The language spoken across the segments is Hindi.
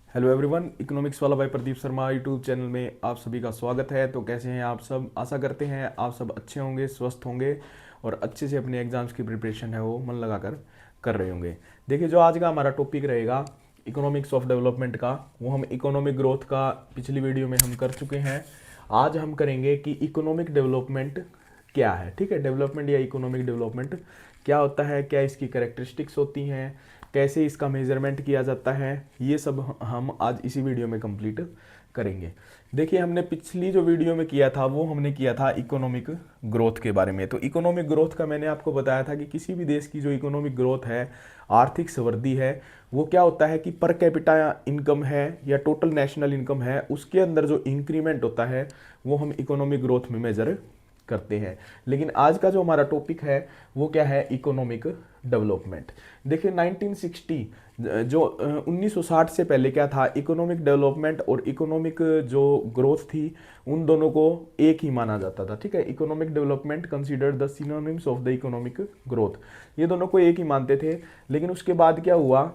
हेलो एवरीवन, इकोनॉमिक्स वाला भाई प्रदीप शर्मा यूट्यूब चैनल में आप सभी का स्वागत है। तो कैसे हैं आप सब? आशा करते हैं आप सब अच्छे होंगे, स्वस्थ होंगे और अच्छे से अपने एग्जाम्स की प्रिपरेशन है वो मन लगाकर कर रहे होंगे। देखिए, जो आज का हमारा टॉपिक रहेगा इकोनॉमिक्स ऑफ डेवलपमेंट का, वो हम इकोनॉमिक ग्रोथ का पिछली वीडियो में हम कर चुके हैं। आज हम करेंगे कि इकोनॉमिक डेवलपमेंट क्या है। ठीक है, डेवलपमेंट या इकोनॉमिक डेवलपमेंट क्या होता है, क्या इसकी कैरेक्टरिस्टिक्स होती हैं, कैसे इसका मेजरमेंट किया जाता है, ये सब हम आज इसी वीडियो में कंप्लीट करेंगे। देखिए, हमने पिछली जो वीडियो में किया था वो हमने किया था इकोनॉमिक ग्रोथ के बारे में। तो इकोनॉमिक ग्रोथ का मैंने आपको बताया था कि किसी भी देश की जो इकोनॉमिक ग्रोथ है, आर्थिक समृद्धि है, वो क्या होता है कि पर कैपिटा इनकम है या टोटल नेशनल इनकम है, उसके अंदर जो इंक्रीमेंट होता है वो हम इकोनॉमिक ग्रोथ में मेजर करते हैं। लेकिन आज का जो हमारा टॉपिक है वो क्या है? Economic development. देखिए, 1960 जो 1960 से पहले क्या था, इकोनॉमिक डेवलपमेंट और इकोनॉमिक जो ग्रोथ थी उन दोनों को एक ही माना जाता था। ठीक है, economic development considered the synonyms of the economic growth, ये दोनों को एक ही मानते थे। लेकिन उसके बाद क्या हुआ,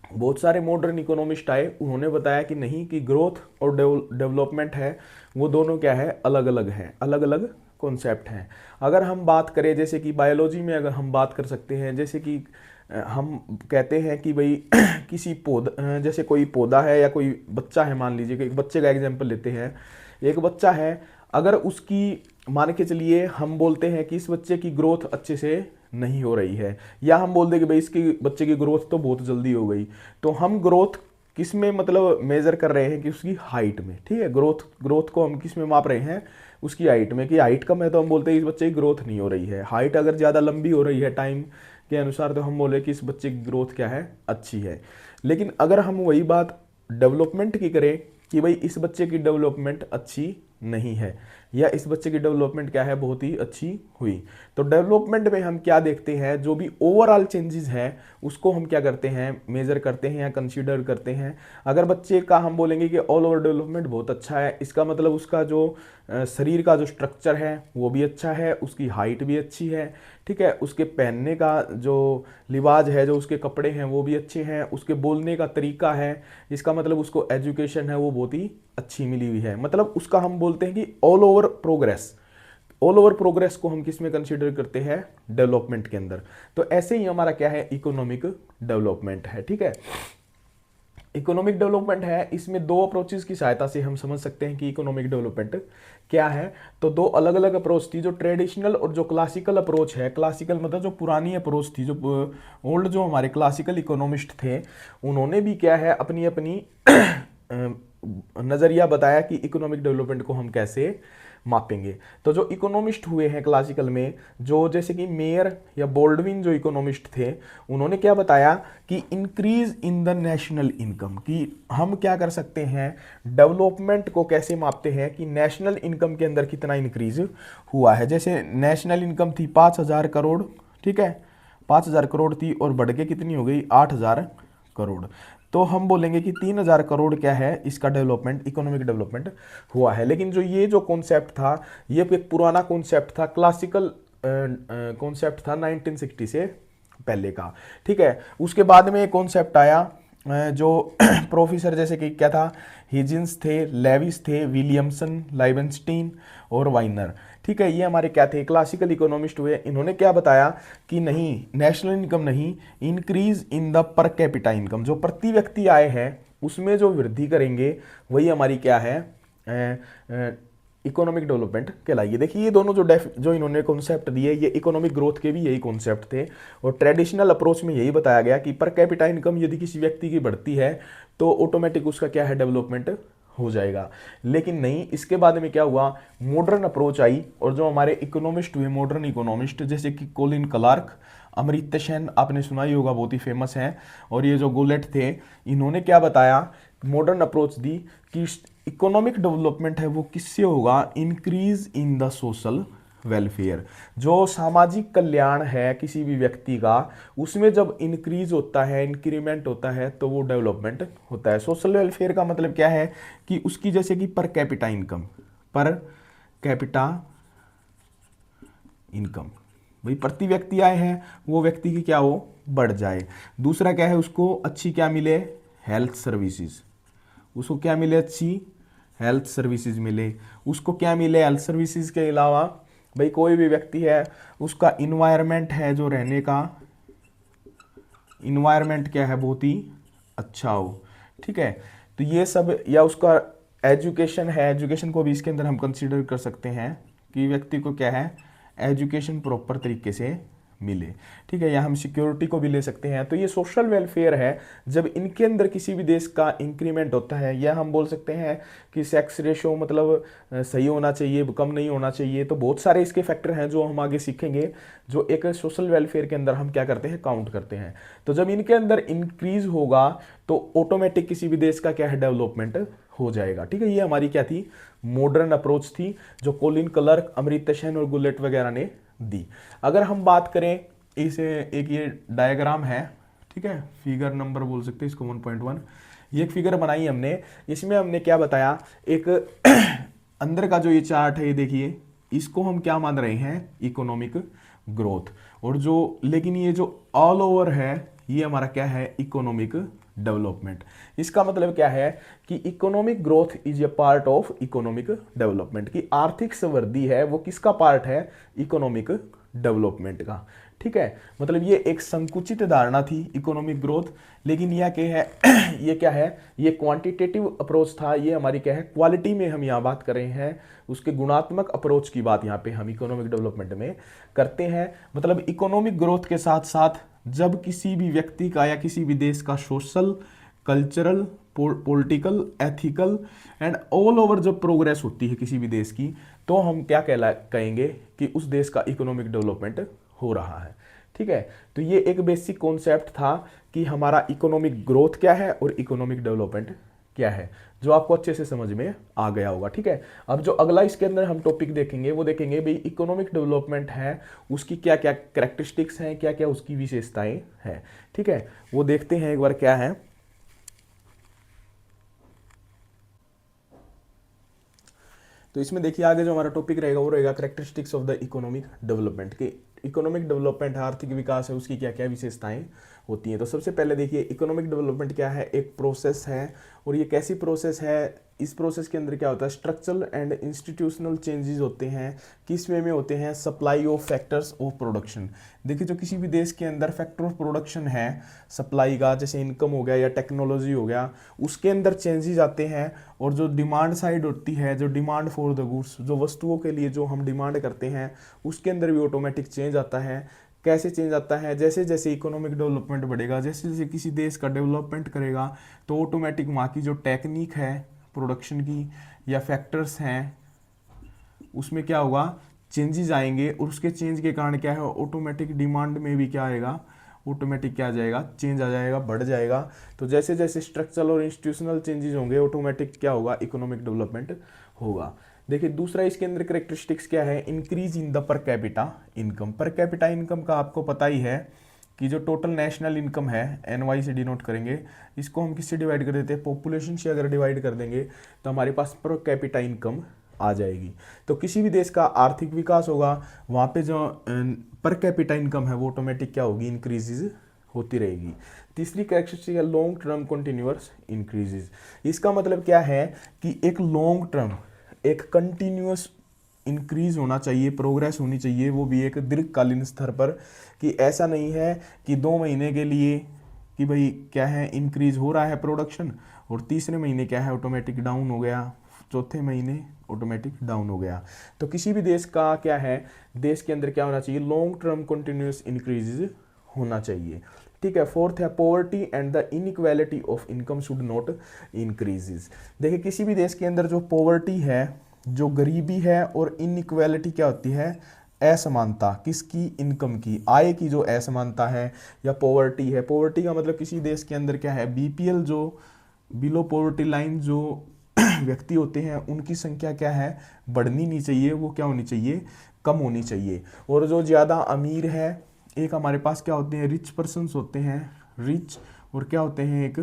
बहुत सारे मॉडर्न इकोनॉमिस्ट आए, उन्होंने बताया कि नहीं, कि ग्रोथ और डेवलपमेंट है वो दोनों क्या है, अलग अलग हैं, अलग अलग कॉन्सेप्ट हैं। अगर हम बात करें, जैसे कि बायोलॉजी में अगर हम बात कर सकते हैं, जैसे कि हम कहते हैं कि भाई किसी पौधा, जैसे कोई पौधा है या कोई बच्चा है, मान लीजिए कि एक बच्चे का एग्जाम्पल लेते हैं। एक बच्चा है, अगर उसकी, मान के चलिए हम बोलते हैं कि इस बच्चे की ग्रोथ अच्छे से नहीं हो रही है, या हम बोल दें कि भाई इसकी बच्चे की ग्रोथ तो बहुत जल्दी हो गई, तो हम ग्रोथ किस में मतलब मेजर कर रहे हैं कि उसकी हाइट में। ठीक है, ग्रोथ ग्रोथ को हम किस में माप रहे हैं? उसकी हाइट में। कि हाइट कम है तो हम बोलते हैं इस बच्चे की ग्रोथ नहीं हो रही है। हाइट अगर ज़्यादा लंबी हो रही है टाइम के अनुसार तो हम बोले कि इस बच्चे की ग्रोथ क्या है, अच्छी है। लेकिन अगर हम वही बात डेवलपमेंट की करें कि भाई इस बच्चे की डेवलपमेंट अच्छी नहीं है, या इस बच्चे की डेवलपमेंट क्या है, बहुत ही अच्छी हुई, तो डेवलपमेंट में हम क्या देखते हैं, जो भी ओवरऑल चेंजेस है उसको हम क्या करते हैं, मेजर करते हैं या कंसीडर करते हैं। अगर बच्चे का हम बोलेंगे कि ऑल ओवर डेवलपमेंट बहुत अच्छा है, इसका मतलब उसका जो शरीर का जो स्ट्रक्चर है वो भी अच्छा है, उसकी हाइट भी अच्छी है। ठीक है, उसके पहनने का जो लिबाज है, जो उसके कपड़े हैं वो भी अच्छे हैं, उसके बोलने का तरीका है, इसका मतलब उसको एजुकेशन है वो बहुत ही अच्छी मिली हुई है। मतलब उसका हम बोलते हैं कि all over progress. All over progress को हम किस में कंसीडर करते हैं? डेवलपमेंट के अंदर। तो ऐसे ही हमारा क्या है, इकोनॉमिक डेवलपमेंट है। ठीक है, इकोनॉमिक डेवलपमेंट है, इसमें दो अप्रोचेस की सहायता से हम समझ सकते हैं कि इकोनॉमिक डेवलपमेंट क्या है। तो दो अलग अलग अप्रोच थी, जो ट्रेडिशनल और जो क्लासिकल अप्रोच है। क्लासिकल मतलब जो पुरानी अप्रोच थी, जो ओल्ड जो हमारे क्लासिकल इकोनॉमिस्ट थे, उन्होंने भी क्या है, अपनी अपनी नज़रिया बताया कि इकोनॉमिक डेवलपमेंट को हम कैसे मापेंगे। तो जो इकोनॉमिस्ट हुए हैं क्लासिकल में, जो जैसे कि मेयर या बोल्डविन जो इकोनॉमिस्ट थे, उन्होंने क्या बताया कि increase in the national income, कि हम क्या कर सकते हैं, डेवलपमेंट को कैसे मापते हैं कि नेशनल इनकम के अंदर कितना इंक्रीज हुआ है। जैसे नेशनल इनकम थी 5,000 करोड़, ठीक है, 5,000 करोड़ थी और बढ़ के कितनी हो गई, 8,000 करोड़। तो हम बोलेंगे कि 3,000 करोड़ क्या है, इसका डेवलपमेंट, इकोनॉमिक डेवलपमेंट हुआ है। लेकिन जो ये जो कॉन्सेप्ट था, ये एक पुराना कॉन्सेप्ट था, क्लासिकल कॉन्सेप्ट था 1960 से पहले का। ठीक है, उसके बाद में एक कॉन्सेप्ट आया जो प्रोफेसर, जैसे कि क्या था, हिजिन्स थे, लेविस थे, विलियमसन, लाइबनस्टीन और वाइनर। ठीक है, ये हमारे क्या थे, क्लासिकल इकोनॉमिस्ट हुए। इन्होंने क्या बताया कि नहीं, नेशनल इनकम नहीं, increase in the per capita income, जो प्रति व्यक्ति आय है उसमें जो वृद्धि करेंगे वही हमारी क्या है, इकोनॉमिक डेवलपमेंट कहलाइए। देखिए, ये दोनों जो इन्होंने कॉन्सेप्ट दिए, ये इकोनॉमिक ग्रोथ के भी यही कॉन्सेप्ट थे। और ट्रेडिशनल अप्रोच में यही बताया गया कि पर कैपिटा इनकम यदि किसी व्यक्ति की बढ़ती है तो ऑटोमेटिक उसका क्या है, डेवलपमेंट हो जाएगा। लेकिन नहीं, इसके बाद में क्या हुआ, मॉडर्न अप्रोच आई, और जो हमारे इकोनॉमिस्ट हुए, मॉडर्न इकोनॉमिस्ट, जैसे कि कोलिन क्लार्क, अमर्त्य सेन, आपने सुना ही होगा, बहुत ही फेमस है, और ये जो गोलेट थे, इन्होंने क्या बताया, मॉडर्न अप्रोच दी कि इकोनॉमिक डेवलपमेंट है वो किससे होगा, increase in the social welfare. जो सामाजिक कल्याण है किसी भी व्यक्ति का, उसमें जब इंक्रीज होता है, इंक्रीमेंट होता है, तो वो डेवलपमेंट होता है। सोशल वेलफेयर का मतलब क्या है कि उसकी, जैसे कि per capita income, per capita income, भाई प्रति व्यक्ति आए हैं, वो व्यक्ति की क्या हो, बढ़ जाए। दूसरा क्या है, उसको अच्छी क्या मिले, हेल्थ सर्विसेज, उसको क्या मिले, अच्छी हेल्थ सर्विसेज मिले। उसको क्या मिले हेल्थ सर्विसेज के अलावा, भाई कोई भी व्यक्ति है उसका इन्वायरमेंट है जो रहने का, इन्वायरमेंट क्या है, बहुत ही अच्छा हो, ठीक है। तो ये सब, या उसका एजुकेशन है, एजुकेशन को भी इसके अंदर हम कंसीडर कर सकते हैं कि व्यक्ति को क्या है, एजुकेशन प्रॉपर तरीके से मिले, ठीक है। या हम सिक्योरिटी को भी ले सकते हैं। तो ये सोशल वेलफेयर है। जब इनके अंदर किसी भी देश का इंक्रीमेंट होता है, या हम बोल सकते हैं कि सेक्स रेशो मतलब सही होना चाहिए, कम नहीं होना चाहिए, तो बहुत सारे इसके फैक्टर हैं जो हम आगे सीखेंगे, जो एक सोशल वेलफेयर के अंदर हम क्या करते हैं, काउंट करते हैं। तो जब इनके अंदर इंक्रीज होगा तो ऑटोमेटिक किसी भी देश का क्या है, डेवलपमेंट हो जाएगा, ठीक है। ये हमारी क्या थी, मॉडर्न अप्रोच थी, जो कोलिन क्लर्क, अमर्त्य सेन और गुलेट वगैरह ने दी। अगर हम बात करें, इसे एक ये डायग्राम है, ठीक है, फिगर नंबर बोल सकते हैं इसको 1.1। ये एक फिगर बनाई हमने, इसमें हमने क्या बताया, एक अंदर का जो ये चार्ट है, ये देखिए, इसको हम क्या मान रहे हैं, इकोनॉमिक ग्रोथ। और जो, लेकिन ये जो ऑल ओवर है, ये हमारा क्या है, इकोनॉमिक डेवलपमेंट। इसका मतलब क्या है कि economic growth is a part of economic development, की आर्थिक समृद्धि है वो किसका पार्ट है, इकोनॉमिक डेवलपमेंट का, ठीक है। मतलब ये एक संकुचित धारणा थी इकोनॉमिक ग्रोथ, लेकिन यह क्या है ये क्या है, ये क्वांटिटेटिव अप्रोच था। ये हमारी क्या है, क्वालिटी में हम यहाँ बात कर रहे हैं, उसके गुणात्मक अप्रोच की बात यहाँ पे हम इकोनॉमिक डेवलपमेंट में करते हैं। मतलब इकोनॉमिक ग्रोथ के साथ साथ जब किसी भी व्यक्ति का या किसी भी देश का social, cultural, political, ethical and all over जब प्रोग्रेस होती है किसी भी देश की, तो हम क्या कहेंगे कि उस देश का इकोनॉमिक डेवलपमेंट हो रहा है, ठीक है। तो ये एक बेसिक कॉन्सेप्ट था कि हमारा इकोनॉमिक ग्रोथ क्या है और इकोनॉमिक डेवलपमेंट क्या है, जो आपको अच्छे से समझ में आ गया होगा, ठीक है। अब जो अगला इसके अंदर हम टॉपिक देखेंगे, वो देखेंगे भाई इकोनॉमिक डेवलपमेंट है, उसकी क्या क्या कैरेक्टरिस्टिक्स हैं, क्या क्या उसकी विशेषताएं हैं, ठीक है। वो देखते हैं एक बार क्या है। तो इसमें देखिए आगे जो हमारा टॉपिक रहेगा वो रहेगा characteristics of the economic development, की इकोनॉमिक डेवलपमेंट है, आर्थिक विकास है, उसकी क्या क्या विशेषताएं होती हैं। तो सबसे पहले देखिए इकोनॉमिक डेवलपमेंट क्या है, एक प्रोसेस है। और ये कैसी प्रोसेस है, इस प्रोसेस के अंदर क्या होता है, स्ट्रक्चरल एंड इंस्टीट्यूशनल चेंजेस होते हैं। किस वे में होते हैं, supply of factors of production. देखिए जो किसी भी देश के अंदर फैक्टर ऑफ प्रोडक्शन है सप्लाई का, जैसे इनकम हो गया या टेक्नोलॉजी हो गया, उसके अंदर चेंजेस आते हैं। और जो डिमांड साइड होती है, जो डिमांड फॉर द गुड्स, जो वस्तुओं के लिए जो हम डिमांड करते हैं, उसके अंदर भी ऑटोमेटिक चेंज आता है। कैसे चेंज आता है, जैसे जैसे इकोनॉमिक डेवलपमेंट बढ़ेगा, जैसे जैसे किसी देश का डेवलपमेंट करेगा, तो ऑटोमेटिक वहाँ की जो टेक्निक है प्रोडक्शन की या फैक्टर्स हैं, उसमें क्या होगा, चेंजेस आएंगे। और उसके चेंज के कारण क्या है, ऑटोमेटिक डिमांड में भी क्या आएगा, ऑटोमेटिक क्या आ जाएगा, चेंज आ जाएगा, बढ़ जाएगा। तो जैसे जैसे स्ट्रक्चरल और इंस्टीट्यूशनल चेंजेस होंगे, ऑटोमेटिक क्या होगा, इकोनॉमिक डेवलपमेंट होगा। देखिए दूसरा इसके अंदर करेक्टरिस्टिक्स क्या है, increase in the per capita income. Per capita income का आपको पता ही है कि जो टोटल नेशनल इनकम है, एनवाई से डिनोट करेंगे, इसको हम किससे डिवाइड कर देते हैं, पॉपुलेशन से अगर डिवाइड कर देंगे तो हमारे पास पर कैपिटा इनकम आ जाएगी। तो किसी भी देश का आर्थिक विकास होगा, वहाँ पे जो पर कैपिटा इनकम है वो ऑटोमेटिक क्या होगी, इंक्रीजेज होती रहेगी। तीसरी कैरेक्टरिस्टिक है लॉन्ग टर्म कंटिन्यूअस इंक्रीजेज। इसका मतलब क्या है कि एक लॉन्ग टर्म, एक कंटिन्यूअस इंक्रीज होना चाहिए, प्रोग्रेस होनी चाहिए, वो भी एक दीर्घकालीन स्तर पर। कि ऐसा नहीं है कि 2 महीने के लिए कि भाई क्या है, इंक्रीज हो रहा है प्रोडक्शन, और तीसरे महीने क्या है, ऑटोमेटिक डाउन हो गया, चौथे महीने ऑटोमेटिक डाउन हो गया। तो किसी भी देश का क्या है, देश के अंदर क्या होना चाहिए, लॉन्ग टर्म कंटिन्यूअस इंक्रीज होना चाहिए, ठीक है। फोर्थ है poverty and the inequality of income should not increases. देखिए किसी भी देश के अंदर जो पॉवर्टी है, जो गरीबी है, और इनइक्वालिटी क्या होती है, असमानता, किसकी, इनकम की, आय की जो असमानता है या पॉवर्टी है। पॉवर्टी का मतलब किसी देश के अंदर क्या है, बीपीएल, जो बिलो पॉवर्टी लाइन जो व्यक्ति होते हैं, उनकी संख्या क्या है, बढ़नी नहीं चाहिए, वो क्या होनी चाहिए, कम होनी चाहिए। और जो ज़्यादा अमीर है, एक हमारे पास क्या होते हैं, रिच पर्सन्स होते हैं, रिच, और क्या होते हैं, एक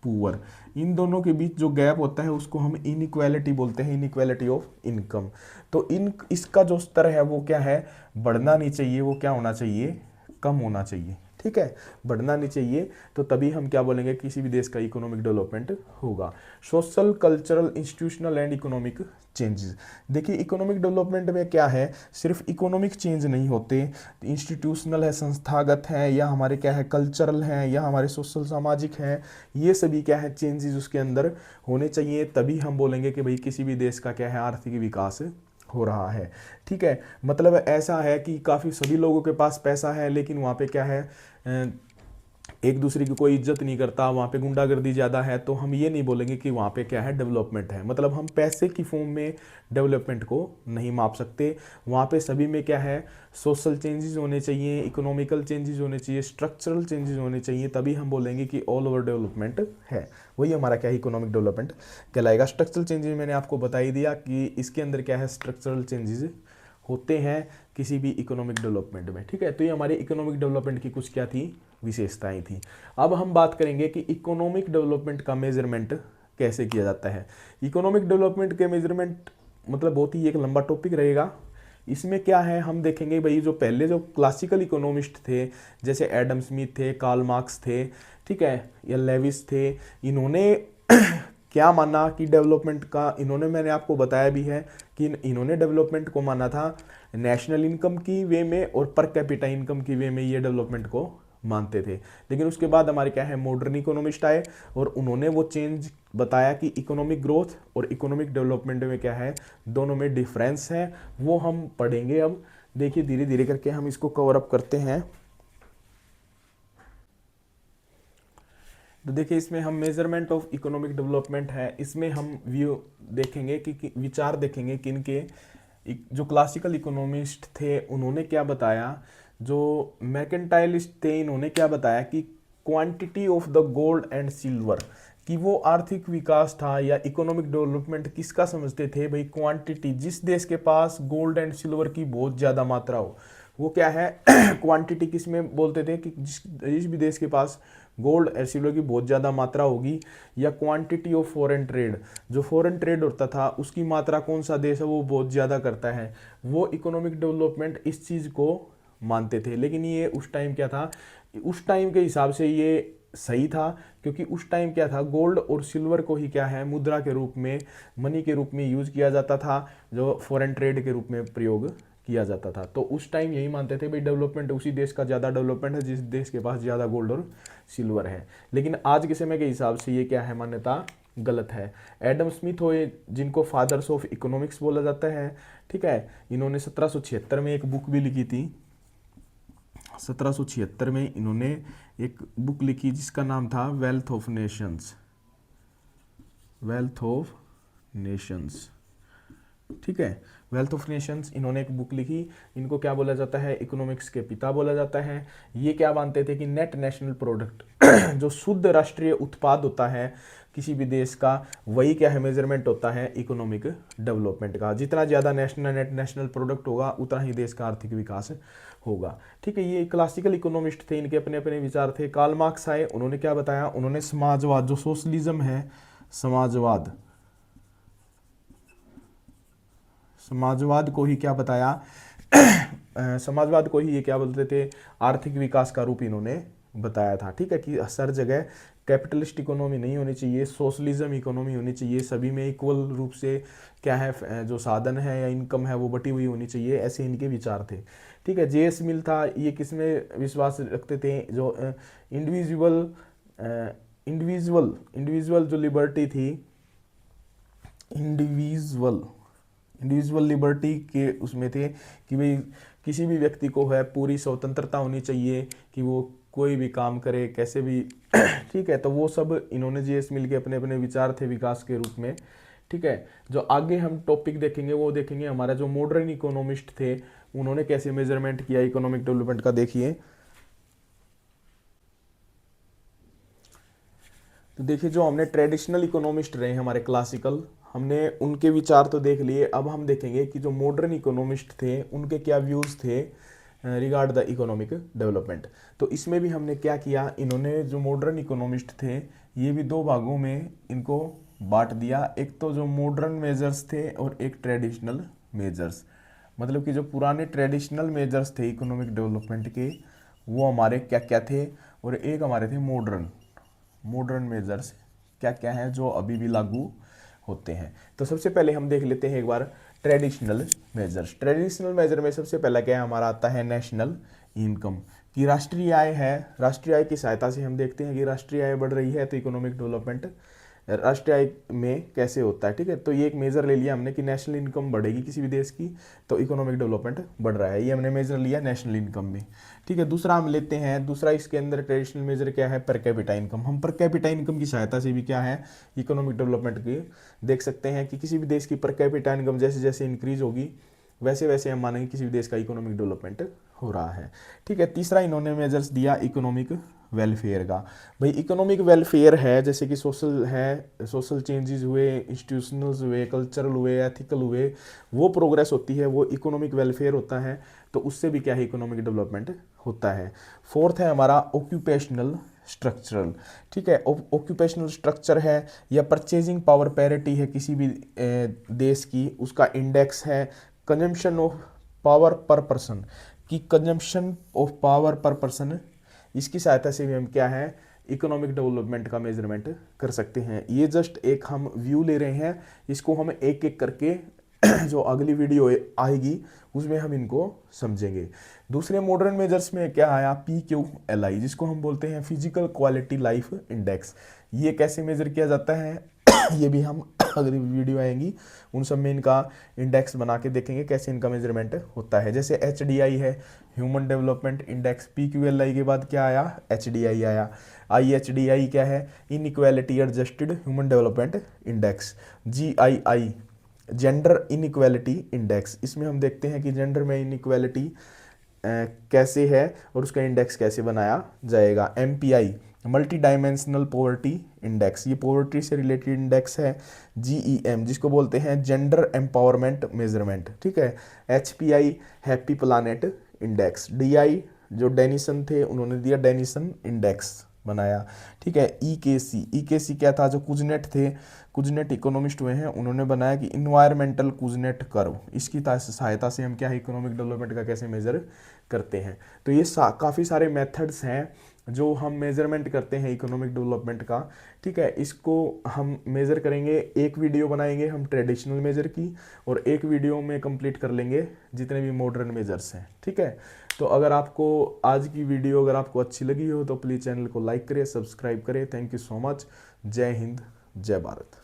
पुअर। इन दोनों के बीच जो गैप होता है उसको हम इनइक्वालिटी बोलते हैं, इनइक्वालिटी ऑफ इनकम। तो इसका जो स्तर है वो क्या है, बढ़ना नहीं चाहिए, वो क्या होना चाहिए, कम होना चाहिए, ठीक है, बढ़ना नहीं चाहिए, तो तभी हम क्या बोलेंगे, किसी भी देश का इकोनॉमिक डेवलपमेंट होगा। Social, cultural, institutional and economic changes. देखिए इकोनॉमिक डेवलपमेंट में क्या है, सिर्फ इकोनॉमिक चेंज नहीं होते, इंस्टीट्यूशनल है, संस्थागत है, या हमारे क्या है कल्चरल है, या हमारे सोशल सामाजिक हैं, ये सभी क्या है चेंजेस उसके अंदर होने चाहिए, तभी हम बोलेंगे कि भाई किसी भी देश का क्या है आर्थिक विकास हो रहा है। ठीक है, मतलब ऐसा है कि काफ़ी सभी लोगों के पास पैसा है, लेकिन वहाँ पे क्या है एक दूसरे की कोई इज्जत नहीं करता, वहाँ पे गुंडागर्दी ज़्यादा है, तो हम ये नहीं बोलेंगे कि वहाँ पे क्या है डेवलपमेंट है। मतलब हम पैसे की फॉर्म में डेवलपमेंट को नहीं माप सकते। वहाँ पे सभी में क्या है सोशल चेंजेस होने चाहिए, इकोनॉमिकल चेंजेस होने चाहिए, स्ट्रक्चरल चेंजेस होने चाहिए, तभी हम बोलेंगे कि ऑल ओवर डेवलपमेंट है। वही हमारा क्या है इकोनॉमिक डेवलपमेंट कहलाएगा। स्ट्रक्चरल चेंजेस मैंने आपको बता ही दिया कि इसके अंदर क्या है स्ट्रक्चरल चेंजेस होते हैं किसी भी इकोनॉमिक डेवलपमेंट में। ठीक है, तो ये हमारे इकोनॉमिक डेवलपमेंट की कुछ क्या थी विशेषताएं थी। अब हम बात करेंगे कि इकोनॉमिक डेवलपमेंट का मेजरमेंट कैसे किया जाता है। इकोनॉमिक डेवलपमेंट के मेजरमेंट मतलब बहुत ही एक लंबा टॉपिक रहेगा। इसमें क्या है हम देखेंगे भाई जो पहले जो क्लासिकल इकोनॉमिस्ट थे जैसे एडम स्मिथ थे, कार्ल मार्क्स थे, ठीक है, या लेविस थे, इन्होंने क्या माना कि डेवलपमेंट का, इन्होंने मैंने आपको बताया भी है कि इन्होंने डेवलपमेंट को माना था नेशनल इनकम की वे में और पर कैपिटा इनकम की वे में, ये डेवलपमेंट को मानते थे। लेकिन उसके बाद हमारे क्या है मॉडर्न इकोनॉमिस्ट आए और उन्होंने वो चेंज बताया कि इकोनॉमिक ग्रोथ और इकोनॉमिक डेवलपमेंट में क्या है दोनों में डिफरेंस है, वो हम पढ़ेंगे। अब देखिए धीरे धीरे करके हम इसको कवर अप करते हैं। तो देखिए इसमें हम मेजरमेंट ऑफ इकोनॉमिक डेवलपमेंट है, इसमें हम व्यू देखेंगे कि विचार देखेंगे किन के, जो क्लासिकल इकोनॉमिस्ट थे उन्होंने क्या बताया, जो मैकेंटाइलिस्ट थे इन्होंने क्या बताया कि quantity of the gold and silver, कि वो आर्थिक विकास था या इकोनॉमिक डेवलपमेंट किसका समझते थे भाई, क्वांटिटी, जिस देश के पास गोल्ड एंड सिल्वर की बहुत ज़्यादा मात्रा हो वो क्या है क्वांटिटी किस में बोलते थे कि जिस भी देश के पास गोल्ड और सिल्वर की बहुत ज़्यादा मात्रा होगी, या क्वांटिटी ऑफ फॉरेन ट्रेड, जो फॉरेन ट्रेड होता था उसकी मात्रा कौन सा देश है वो बहुत ज़्यादा करता है, वो इकोनॉमिक डेवलपमेंट इस चीज़ को मानते थे। लेकिन ये उस टाइम क्या था, उस टाइम के हिसाब से ये सही था, क्योंकि उस टाइम क्या था गोल्ड और सिल्वर को ही क्या है मुद्रा के रूप में, मनी के रूप में यूज किया जाता था, जो फॉरेन ट्रेड के रूप में प्रयोग किया जाता था। तो उस टाइम यही मानते थे भाई डेवलपमेंट उसी देश का ज़्यादा डेवलपमेंट है जिस देश के पास ज़्यादा गोल्ड और सिल्वर है। लेकिन आज के समय के हिसाब से ये क्या है मान्यता गलत है। एडम स्मिथ हुए जिनको फादर्स ऑफ इकोनॉमिक्स बोला जाता है, ठीक है, इन्होंने 1776 में एक बुक भी लिखी थी। 1776 में इन्होंने एक बुक लिखी जिसका नाम था wealth of Nations, wealth of Nations, ठीक है, वेल्थ ऑफ नेशंस इन्होंने एक बुक लिखी। इनको क्या बोला जाता है, इकोनॉमिक्स के पिता बोला जाता है। ये क्या मानते थे कि नेट नेशनल प्रोडक्ट जो शुद्ध राष्ट्रीय उत्पाद होता है किसी भी देश का, वही क्या है मेजरमेंट होता है इकोनॉमिक डेवलपमेंट का। जितना ज़्यादा नेट नेशनल प्रोडक्ट होगा उतना ही देश का आर्थिक विकास होगा। ठीक है, ये क्लासिकल इकोनॉमिस्ट थे, इनके अपने अपने विचार थे। कार्ल मार्क्स आए, उन्होंने क्या बताया, उन्होंने समाजवाद, जो सोशलिज्म है, समाजवाद, समाजवाद को ही क्या बताया समाजवाद को ही ये क्या बोलते थे आर्थिक विकास का रूप इन्होंने बताया था। ठीक है, कि हर जगह कैपिटलिस्ट इकोनॉमी नहीं होनी चाहिए, सोशलिज्म इकोनॉमी होनी चाहिए, सभी में इक्वल रूप से क्या है जो साधन है या इनकम है वो बटी हुई होनी चाहिए, ऐसे इनके विचार थे। ठीक है, जे.एस. मिल था, ये किस में विश्वास रखते थे, जो इंडिविजुअल इंडिविजुअल जो लिबर्टी थी, इंडिविजुअल लिबर्टी के उसमें थे कि भाई किसी भी व्यक्ति को है पूरी स्वतंत्रता होनी चाहिए कि वो कोई भी काम करे कैसे भी ठीक है, तो वो सब इन्होंने जे.एस. मिल के अपने अपने विचार थे विकास के रूप में। ठीक है, जो आगे हम टॉपिक देखेंगे वो देखेंगे हमारा जो मॉडर्न इकोनॉमिस्ट थे उन्होंने कैसे मेजरमेंट किया इकोनॉमिक डेवलपमेंट का। देखिए तो देखिए जो हमने ट्रेडिशनल इकोनॉमिस्ट रहे हमारे क्लासिकल, हमने उनके विचार तो देख लिए। अब हम देखेंगे कि जो मॉडर्न इकोनॉमिस्ट थे उनके क्या व्यूज़ थे रिगार्ड द इकोनॉमिक डेवलपमेंट। तो इसमें भी हमने क्या किया, इन्होंने जो मॉडर्न इकोनॉमिस्ट थे ये भी दो भागों में इनको बांट दिया, एक तो जो मॉडर्न मेजर्स थे और एक ट्रेडिशनल मेजर्स। मतलब कि जो पुराने ट्रेडिशनल मेजर्स थे इकोनॉमिक डेवलपमेंट के वो हमारे क्या क्या थे, और एक हमारे थे मॉडर्न मेजर्स क्या क्या हैं जो अभी भी लागू होते हैं। तो सबसे पहले हम देख लेते हैं एक बार ट्रेडिशनल मेजर्स। ट्रेडिशनल मेजर में सबसे पहला क्या है हमारा आता है नेशनल इनकम, कि राष्ट्रीय आय है। राष्ट्रीय आय की सहायता से हम देखते हैं कि राष्ट्रीय आय बढ़ रही है तो इकोनॉमिक डेवलपमेंट राष्ट्रीय आय में कैसे होता है। ठीक है, तो ये एक मेजर ले लिया हमने कि नेशनल इनकम बढ़ेगी किसी भी देश की तो इकोनॉमिक डेवलपमेंट बढ़ रहा है, ये हमने मेजर लिया नेशनल इनकम में। ठीक है, दूसरा हम लेते हैं, दूसरा इसके अंदर ट्रेडिशनल मेजर क्या है, पर कैपिटा इनकम। हम पर कैपिटा इनकम की सहायता से भी क्या है इकोनॉमिक डेवलपमेंट की देख सकते हैं कि किसी भी देश की पर कैपिटा इनकम जैसे जैसे इंक्रीज होगी वैसे वैसे हम मानेंगे किसी भी देश का इकोनॉमिक डेवलपमेंट हो रहा है। ठीक है, तीसरा इन्होंने मेजर्स दिया इकोनॉमिक वेलफेयर का। भाई इकोनॉमिक वेलफेयर है जैसे कि सोशल है, सोशल चेंजेस हुए, इंस्टीट्यूशनल्स हुए, कल्चरल हुए, एथिकल हुए, वो प्रोग्रेस होती है, वो इकोनॉमिक वेलफेयर होता है, तो उससे भी क्या है इकोनॉमिक डेवलपमेंट होता है। फोर्थ है हमारा ऑक्यूपेशनल स्ट्रक्चरल। ठीक है, ऑक्यूपेशनल स्ट्रक्चर है या परचेजिंग पावर पैरिटी है किसी भी देश की, उसका इंडेक्स है कंजम्पशन ऑफ पावर पर पर्सन, कि कंजम्पशन ऑफ पावर पर पर्सन, इसकी सहायता से भी हम क्या है इकोनॉमिक डेवलपमेंट का मेजरमेंट कर सकते हैं। ये जस्ट एक हम व्यू ले रहे हैं, इसको हम एक एक करके जो अगली वीडियो आएगी उसमें हम इनको समझेंगे। दूसरे मॉडर्न मेजर्स में क्या आया PQLI, जिसको हम बोलते हैं फिजिकल क्वालिटी लाइफ इंडेक्स। ये कैसे मेजर किया जाता है ये भी हम अगली वीडियो आएंगी उन सब में इनका इंडेक्स बना के देखेंगे कैसे इनका मेजरमेंट होता है। जैसे HDI है ह्यूमन डेवलपमेंट इंडेक्स, PQLI के बाद क्या आया HDI आया। IHDI क्या है inequality adjusted human development index. GII gender inequality index, इसमें हम देखते हैं कि जेंडर में इनइक्वालिटी कैसे है और उसका इंडेक्स कैसे बनाया जाएगा। MPI multi dimensional poverty index, ये पॉवर्टी से रिलेटेड इंडेक्स है। GEM जिसको बोलते हैं जेंडर एम्पावरमेंट मेजरमेंट। ठीक है, HPI happy planet index. DI जो डेनिसन थे उन्होंने दिया डेनिसन इंडेक्स बनाया। ठीक है, EKC क्या था, जो कुजनेट थे, कुजनेट इकोनॉमिस्ट हुए हैं, उन्होंने बनाया कि इन्वायरमेंटल कुजनेट कर्व, इसकी सहायता से हम क्या है इकोनॉमिक डेवलपमेंट का कैसे मेजर करते हैं। तो ये काफ़ी सारे मेथड्स हैं जो हम मेजरमेंट करते हैं इकोनॉमिक डेवलपमेंट का। ठीक है, इसको हम मेज़र करेंगे, एक वीडियो बनाएंगे हम ट्रेडिशनल मेजर की और एक वीडियो में कंप्लीट कर लेंगे जितने भी मॉडर्न मेजर्स हैं। ठीक है, तो अगर आपको आज की वीडियो अगर आपको अच्छी लगी हो तो प्लीज़ चैनल को लाइक करें, सब्सक्राइब करें। Thank you so much. जय हिंद, जय भारत।